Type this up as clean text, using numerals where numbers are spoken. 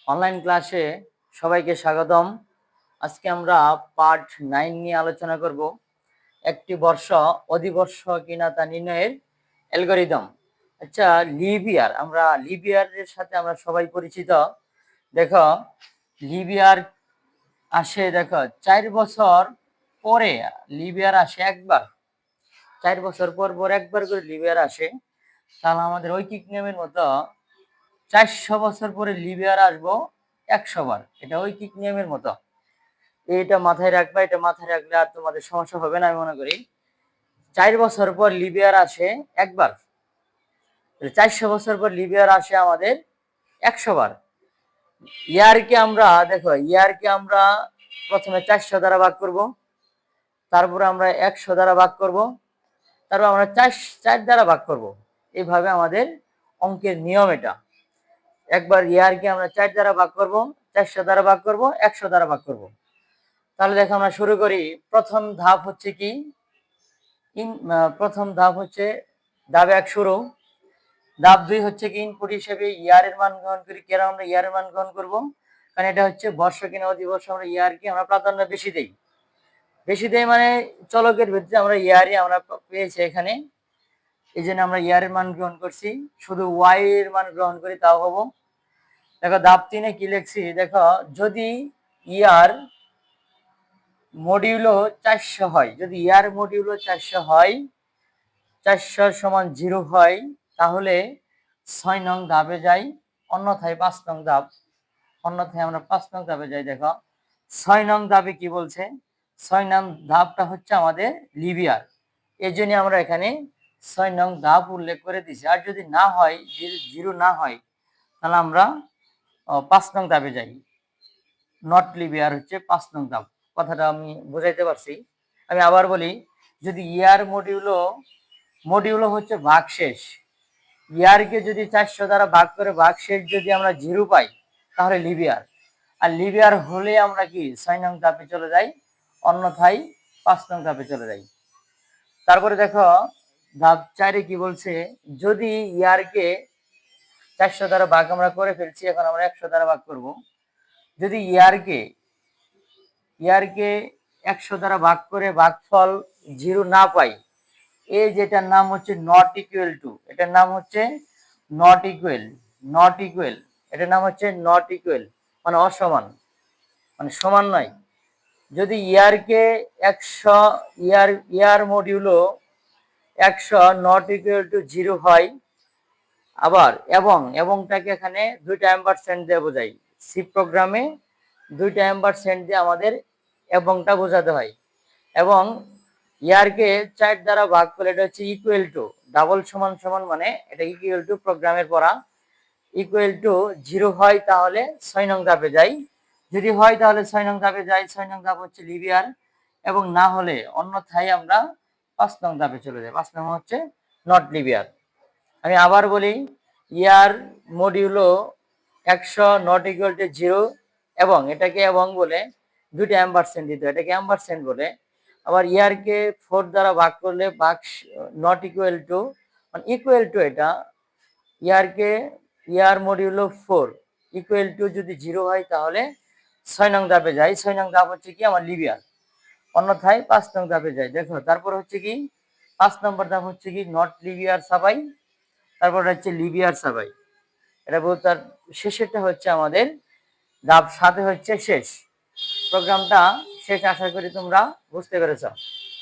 Online ক্লাসে সবাইকে স্বাগতম। আজকে আমরা পার্ট 9 নিয়ে আলোচনা করব। একটি বর্ষ অধিবর্ষ কিনা তা নির্ণয়ের অ্যালগরিদম। আচ্ছা, লিভ ইয়ার, আমরা লিভ ইয়ারের সাথে আমরা সবাই পরিচিত। দেখো, লিভ ইয়ার আসে, দেখো 4 বছর পরে লিভ ইয়ার আসে একবার। 4 বছর পর পর একবার করে লিভ ইয়ার আসে। তাহলে আমাদের ঐকিক নিয়মের মতো 400 বছর পরে লিভ ইয়ার আসবো 100 বার। এটা ঐকিক নিয়মের মতো। এটা মাথায় রাখবা, এটা মাথায় রাখলে আর তোমাদের সমস্যা হবে না আমি মনে করি। 4 বছর পর লিভ ইয়ার আসে একবার, 400 বছর পর লিভ ইয়ার আসে আমাদের 100 বার। ইয়ারকে আমরা, দেখো, ইয়ারকে আমরা প্রথমে 400 দ্বারা ভাগ করব, তারপরে আমরা 100 দ্বারা ভাগ করব, তারপর আমরা 4 দ্বারা ভাগ করব। এইভাবে আমাদের অঙ্কের নিয়ম এটা। একবার ইয়ারকে আমরা 4 দ্বারা ভাগ করব, 400 দ্বারা ভাগ করব, 100 দ্বারা ভাগ করব। তাহলে দেখো আমরা শুরু করি। প্রথম ধাপ হচ্ছে কি, প্রথম ধাপ হচ্ছে ধাপ 1 শুরু। ধাপ 2 হচ্ছে কি, ইনপুট হিসেবে ইয়ারের মান গ্রহণ করি। কেন আমরা ইয়ারের মান গ্রহণ করব? কারণ এটা হচ্ছে বর্ষ কিনা অধিবর্ষ, আমরা ইয়ারকে আমরা প্রাধান্য বেশি দেই। বেশি দেই মানে চলকের ভিত্তিতে আমরা ইয়ারই আমরা পেয়েছি এখানে, এই জন্য আমরা ইয়ারের মান গ্রহণ করছি। শুধু ওয়াই এর মান গ্রহণ করি তাও হবো। দেখো ধাপ 3-এ কি লিখছি, দেখো, যদি ইয়ার মডিউলো 400 হয়, যদি ইয়ার মডিউলো 400 হয়, 400 সমান 0 হয়, তাহলে 6 নং ধাপে যাই, অন্যথায় 5 নং ধাপ। অন্যথায় আমরা 5 নং ধাপে যাই। দেখো 6 নং ধাপে কি বলছে, 6 নং ধাপটা হচ্ছে আমাদের লিভ ইয়ার। এই জন্য আমরা এখানে 6 নং ধাপ উল্লেখ করে দিছি। আর যদি না হয়, 0 না হয়, তাহলে আমরা 5 নং ধাপে যাই। নট লিভ ইয়ার হচ্ছে 5 নং ধাপ। কথাটা আমি বুঝাইতে পারছি। আমি আবার বলি, যদি ইয়ার মডিউলো হচ্ছে ভাগশেষ, ইয়ারকে যদি 400 দ্বারা ভাগ করে ভাগশেষ যদি আমরা 0 পাই, তাহলে লিভ ইয়ার। আর লিভ ইয়ার হলে আমরা কি 6 নং ধাপে চলে যাই, অন্যথায় 5 নং ধাপে চলে যাই। তারপরে দেখো ধাপ 4-এ কি বলছে, যদি ইয়ারকে 400 দ্বারা ভাগ আমরা করে ফেলছি, এখন আমরা 100 দ্বারা ভাগ করব। যদি ইয়ারকে 100 দ্বারা ভাগ করে ভাগফল 0 না পাই, এই যেটার নাম হচ্ছে নট ইকুয়াল টু, এটার নাম হচ্ছে নট ইকুয়াল। নট ইকুয়াল, এটার নাম হচ্ছে নট ইকুয়াল, মানে অসমান, মানে সমান নয়। যদি ইয়ারকে 100, ইয়ার মডিউলো 100 নট ইকুয়াল টু 0 হয়, আবার এবংটাকে এখানে 2টা এম্পারসেন্ট দিয়ে বোঝাই। সি প্রোগ্রামে 2টা এম্পারসেন্ট দিয়ে আমাদের এবংটা বোঝাতে হয়। এবং ইয়ারকে 4 দ্বারা ভাগ করলে এটা হচ্ছে ইকুয়াল টু, ডাবল সমান সমান, মানে এটা ইকুয়াল টু প্রোগ্রামের পড়া। ইকুয়াল টু 0 হয় তাহলে 6 নং ধাপে যাই, যদি হয় তাহলে 6 নং ধাপে যাই। 6 নং ধাপ হচ্ছে লিভ ইয়ার, এবং না হলে অন্যথায় আমরা 5 নং ধাপে চলে যাই। 5 নং হচ্ছে নট লিভ ইয়ার। আমি আবার বলি, ইয়ার মডিউলো 100 নট ইকুয়াল টু 0, এবং এটাকে এবং বলে 2টা এম্পারসেন্ট দিতে হয়, এটাকে এম্পারসেন্ট বলে। আবার ইয়ারকে 4 দ্বারা ভাগ করলে ভাগ নট ইকুয়াল টু, মানে ইকুয়াল টু, এটা ইয়ারকে ইয়ার মডিউলো 4 ইকুয়াল টু যদি 0 হয় তাহলে 6 নং ধাপে যাই। 6 নং ধাপ হচ্ছে কি আমার লিভ ইয়ার, অন্যথায় 5 নং ধাপে যাই। দেখো তারপর হচ্ছে কি 5 নম্বর ধাপ হচ্ছে কি নট লিভ ইয়ার সাবাই, তারপর হচ্ছে লিভ ইয়ার সাবাই। এটা বলতে তার শেষেরটা হচ্ছে আমাদের ধাপ 7 হচ্ছে শেষ। প্রোগ্রামটা শেষ, আশা করি তোমরা বুঝতে পেরেছ।